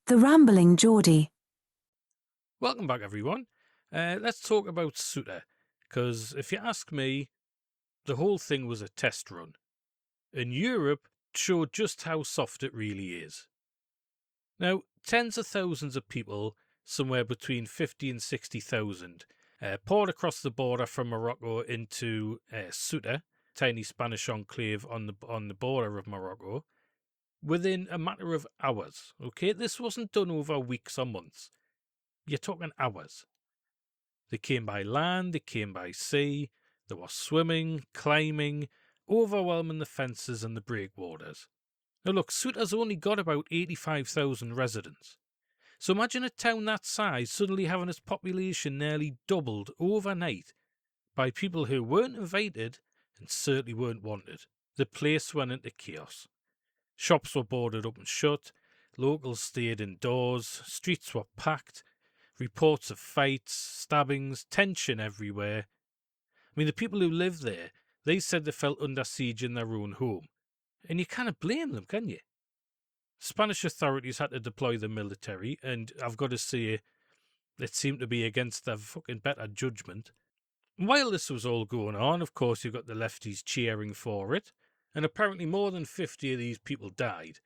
The Rambling Geordie. Welcome back, everyone. Let's talk about Ceuta, because if you ask me, the whole thing was a test run, and Europe showed just how soft it really is. Now, tens of thousands of people, somewhere between 50 and 60,000, poured across the border from Morocco into Ceuta, tiny Spanish enclave on the border of Morocco, within a matter of hours. Okay, this wasn't done over weeks or months. You're talking hours. They came by land, they came by sea, they were swimming, climbing, overwhelming the fences and the breakwaters. Now look, Ceuta's only got about 85,000 residents. So imagine a town that size suddenly having its population nearly doubled overnight by people who weren't invited and certainly weren't wanted. The place went into chaos. Shops were boarded up and shut, locals stayed indoors, streets were packed, reports of fights, stabbings, tension everywhere. I mean, the people who lived there, they said they felt under siege in their own home. And you can't blame them, can you? Spanish authorities had to deploy the military, and I've got to say, it seemed to be against their fucking better judgment. While this was all going on, of course, you've got the lefties cheering for it, and apparently more than 50 of these people died,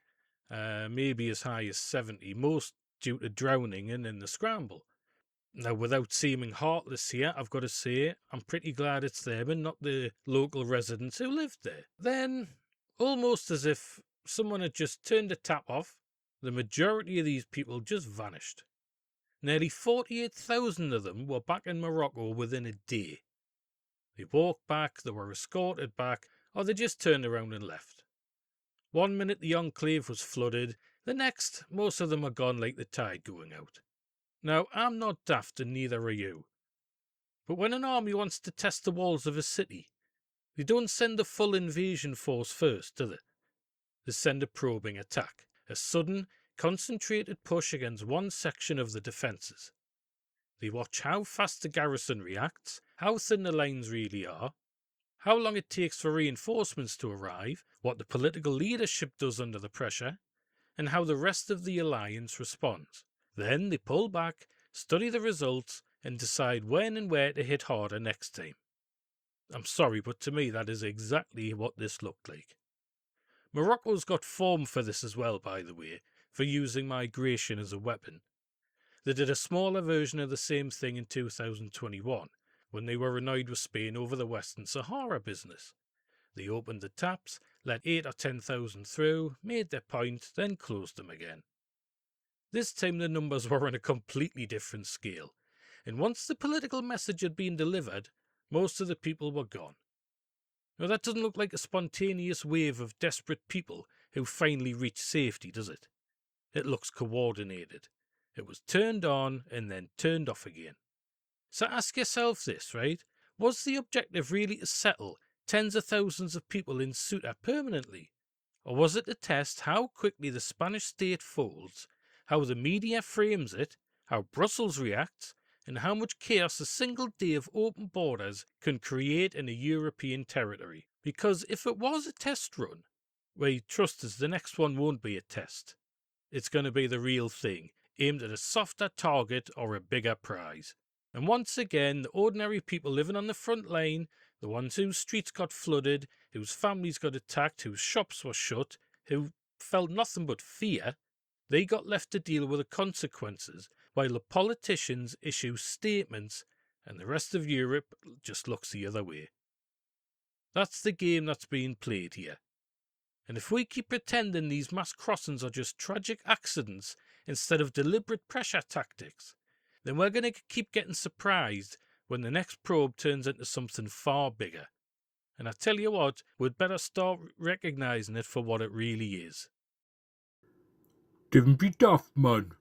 maybe as high as 70, most due to drowning and in the scramble. Now, without seeming heartless here, I've got to say, I'm pretty glad it's them and not the local residents who lived there. Then, almost as if someone had just turned the tap off, the majority of these people just vanished. Nearly 48,000 of them were back in Morocco within a day. They walked back, they were escorted back, or they just turned around and left. 1 minute the enclave was flooded, the next, most of them are gone like the tide going out. Now, I'm not daft and neither are you. But when an army wants to test the walls of a city, they don't send the full invasion force first, do they? They send a probing attack, a sudden, concentrated push against one section of the defences. They watch how fast the garrison reacts, how thin the lines really are, how long it takes for reinforcements to arrive, what the political leadership does under the pressure, and how the rest of the alliance responds. Then they pull back, study the results, and decide when and where to hit harder next time. I'm sorry, but to me that is exactly what this looked like. Morocco's got form for this as well, by the way, for using migration as a weapon. They did a smaller version of the same thing in 2021, when they were annoyed with Spain over the Western Sahara business. They opened the taps, let 8 or 10,000 through, made their point, then closed them again. This time the numbers were on a completely different scale, and once the political message had been delivered, most of the people were gone. Now that doesn't look like a spontaneous wave of desperate people who finally reached safety, does it? It looks coordinated. It was turned on and then turned off again. So ask yourself this, right? Was the objective really to settle tens of thousands of people in Ceuta permanently? Or was it to test how quickly the Spanish state folds, how the media frames it, how Brussels reacts, and how much chaos a single day of open borders can create in a European territory? Because if it was a test run, well, trust us, the next one won't be a test. It's going to be the real thing, aimed at a softer target or a bigger prize. And once again, the ordinary people living on the front line, the ones whose streets got flooded, whose families got attacked, whose shops were shut, who felt nothing but fear, they got left to deal with the consequences, while the politicians issue statements and the rest of Europe just looks the other way. That's the game that's being played here. And if we keep pretending these mass crossings are just tragic accidents instead of deliberate pressure tactics, then we're going to keep getting surprised when the next probe turns into something far bigger. And I tell you what, we'd better start recognising it for what it really is. Don't be daft, man.